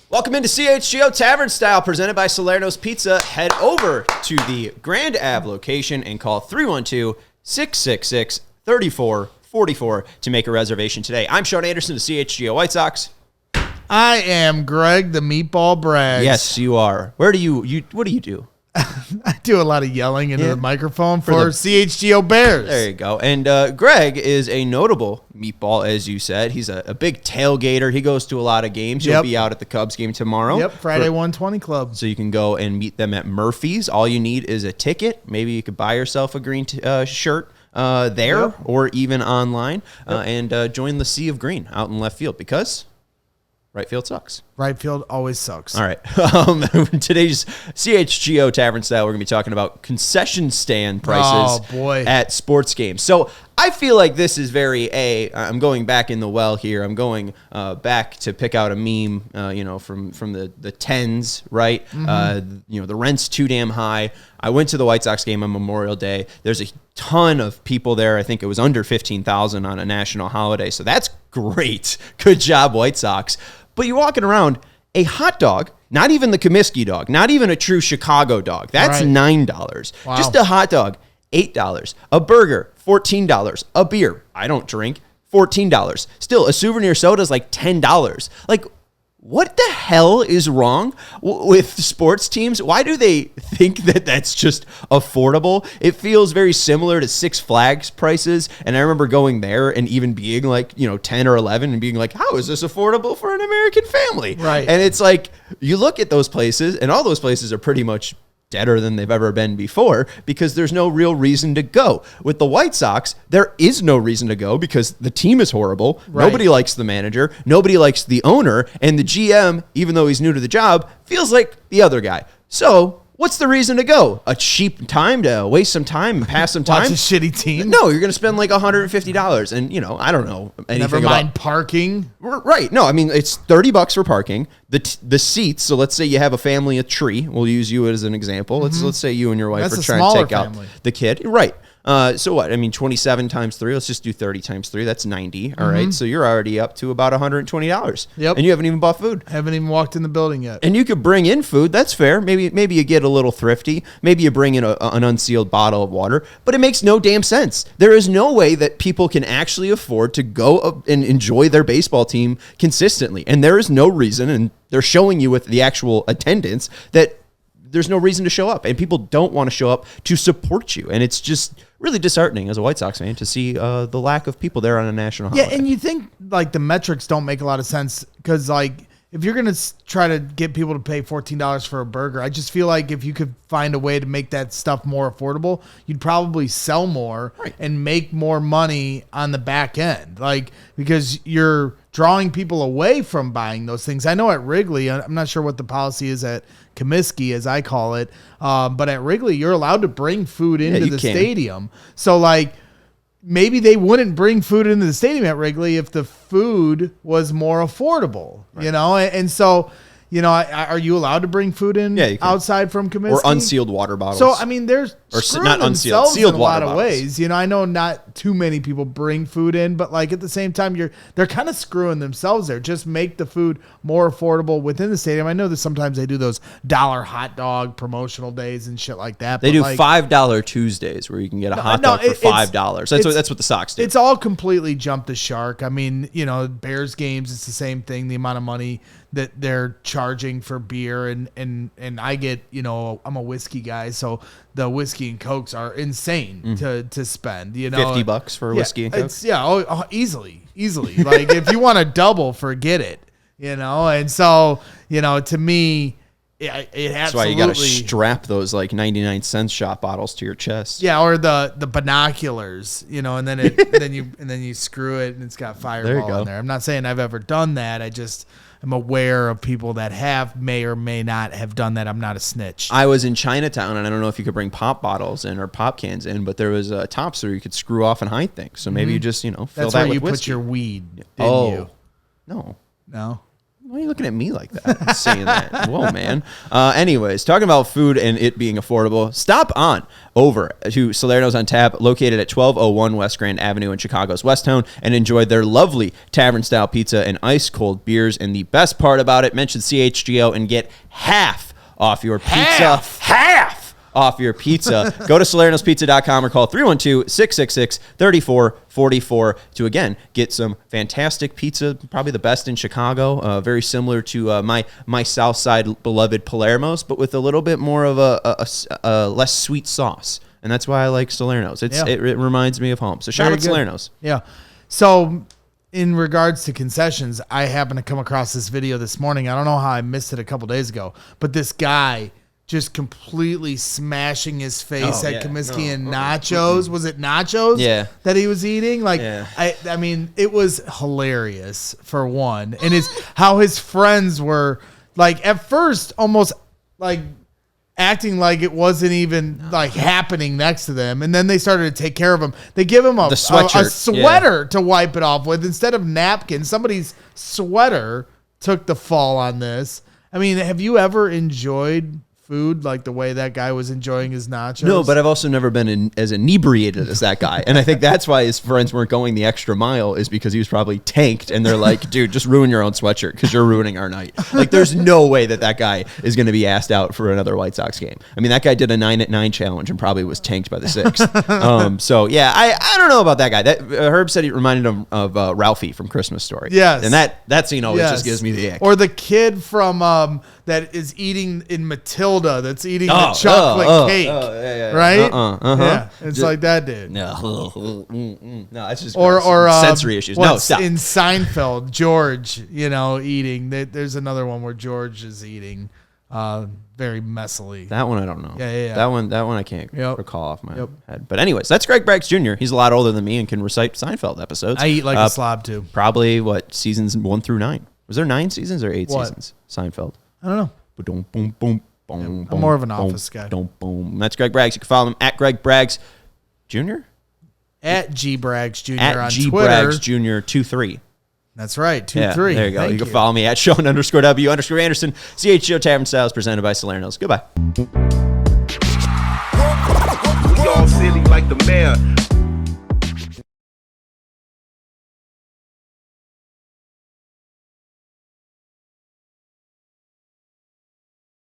Welcome into CHGO Tavern Style, presented by Salerno's Pizza. Head over to the Grand Ave location and call 312-666-3444 to make a reservation today. I'm Sean Anderson of CHGO White Sox. I am Greg, the Meatball Braggs. Yes, you are. What do you do? I do a lot of yelling into the microphone for CHGO Bears. There you go. And Greg is a notable meatball, as you said. He's a big tailgater. He goes to a lot of games. You'll be out at the Cubs game tomorrow. Yep, Friday 120 Club. So you can go and meet them at Murphy's. All you need is a ticket. Maybe you could buy yourself a green shirt there or even online and join the Sea of Green out in left field because right field sucks. Right field always sucks. All right. Today's CHGO Tavern Style, we're going to be talking about concession stand prices at sports games. So I feel like this is I'm going back in the well here. I'm going back to pick out a meme, from the tens, right? Mm-hmm. The rent's too damn high. I went to the White Sox game on Memorial Day. There's a ton of people there. I think it was under 15,000 on a national holiday. So that's great. Good job, White Sox. But you're walking around, a hot dog, not even the Comiskey dog, not even a true Chicago dog. That's $9. Wow. Just a hot dog, $8. A burger, $14. A beer, I don't drink, $14. Still, a souvenir soda is like $10. Like, what the hell is wrong with sports teams? Why do they think that that's just affordable? It feels very similar to Six Flags prices. And I remember going there and even being like, 10 or 11 and being like, how is this affordable for an American family? Right. And it's like, you look at those places and all those places are pretty much deader than they've ever been before because there's no real reason to go. With the White Sox, there is no reason to go because the team is horrible. Right. Nobody likes the manager. Nobody likes the owner. And the GM, even though he's new to the job, feels like the other guy. So what's the reason to go? A cheap time to waste some time and pass some time? Watch a shitty team? No, you're going to spend like $150. And, I don't know anything Never mind parking. Right. No, I mean, it's $30 for parking. The seats, so let's say you have a family of three. We'll use you as an example. Let's say you and your wife are trying to take out the kid. Right. So what? I mean, 27 times 3. Let's just do 30 times 3. That's 90. All right. So you're already up to about $120. Yep. And you haven't even bought food. Haven't even walked in the building yet. And you could bring in food. That's fair. Maybe you get a little thrifty. Maybe you bring in an unsealed bottle of water. But it makes no damn sense. There is no way that people can actually afford to go and enjoy their baseball team consistently. And there is no reason, and they're showing you with the actual attendance, that there's no reason to show up. And people don't want to show up to support you. And it's just really disheartening as a White Sox fan to see the lack of people there on a national holiday. Yeah, and you think like the metrics don't make a lot of sense because like if you're going to try to get people to pay $14 for a burger, I just feel like if you could find a way to make that stuff more affordable, you'd probably sell more and make more money on the back end. Like, because you're drawing people away from buying those things. I know at Wrigley, I'm not sure what the policy is at Comiskey, as I call it, but at Wrigley, you're allowed to bring food into the stadium. So, like, maybe they wouldn't bring food into the stadium at Wrigley if the food was more affordable, And so, are you allowed to bring food in outside from Comiskey? Or unsealed water bottles. So, I mean, there's not unsealed, sealed in a lot of ways. I know not too many people bring food in, but like at the same time, they're kind of screwing themselves there. Just make the food more affordable within the stadium. I know that sometimes they do those $1 hot dog promotional days and shit like that. They do $5 Tuesdays where you can get a hot dog for $5. That's what the Sox do. It's all completely jumped the shark. I mean, Bears games, it's the same thing. The amount of money that they're charging for beer and I get, I'm a whiskey guy, so the whiskey and Cokes are insane to spend, $50 for whiskey and Coke. It's easily. Like if you want a double, forget it, and so, to me, it absolutely. That's why you got to strap those like 99-cent shot bottles to your chest. Yeah, or the binoculars, and then then you screw it and it's got Fireball in there. I'm not saying I've ever done that. I'm aware of people that may or may not have done that. I'm not a snitch. I was in Chinatown, and I don't know if you could bring pop bottles in or pop cans in, but there was tops where you could screw off and hide things. So maybe you just, fill That's that where with you whiskey. put your weed, didn't you? No. Why are you looking at me like that? I'm saying that. Whoa, man. Anyways, talking about food and it being affordable, stop on over to Salerno's on Tap, located at 1201 West Grand Avenue in Chicago's West Town, and enjoy their lovely tavern-style pizza and ice-cold beers. And the best part about it, mention CHGO and get half off your pizza. Half off your pizza. Go to salernospizza.com or call 312-666-3444 to, again, get some fantastic pizza, probably the best in Chicago, very similar to my South Side beloved Palermo's, but with a little bit more of a less sweet sauce. And that's why I like Salerno's. It reminds me of home. So shout out Salerno's. Yeah. So in regards to concessions, I happened to come across this video this morning. I don't know how I missed it a couple days ago, but this guy just completely smashing his face at Comiskey and nachos. Was it nachos? Yeah. That he was eating? Like, I mean, it was hilarious for one. And how his friends were, like, at first almost, like, acting like it wasn't even, like, happening next to them. And then they started to take care of him. They give him a sweater to wipe it off with instead of napkins. Somebody's sweater took the fall on this. I mean, have you ever enjoyed food like the way that guy was enjoying his nachos? No, but I've also never been as inebriated as that guy. And I think that's why his friends weren't going the extra mile, is because he was probably tanked. And they're like, dude, just ruin your own sweatshirt because you're ruining our night. Like, there's no way that guy is going to be asked out for another White Sox game. I mean, that guy did a 9 at 9 challenge and probably was tanked by the 6th. So, yeah, I don't know about that guy. That Herb said he reminded him of Ralphie from Christmas Story. Yes. And that scene always just gives me the ick. Or the kid from that is eating in Matilda, that's eating the chocolate cake, right? Yeah, it's like that dude. No, it's just or sensory issues. No, stop. In Seinfeld, George, eating. There's another one where George is eating very messily. That one I don't know. Yeah. That one I can't recall off my head. But anyways, that's Greg Braggs Jr. He's a lot older than me and can recite Seinfeld episodes. I eat like a slob too. Probably seasons 1 through 9. Was there 9 seasons or 8 seasons? Seinfeld. I don't know. I'm more of an office guy. That's Greg Braggs. You can follow him at Greg Braggs Jr. At G Braggs Jr. At on G Twitter. Braggs Jr. 23. That's right, 2-3. Yeah, there you go. You can follow me at Sean_W_Anderson. CHGO Tavern Style is presented by Salerno's. Goodbye. We all silly like the mayor.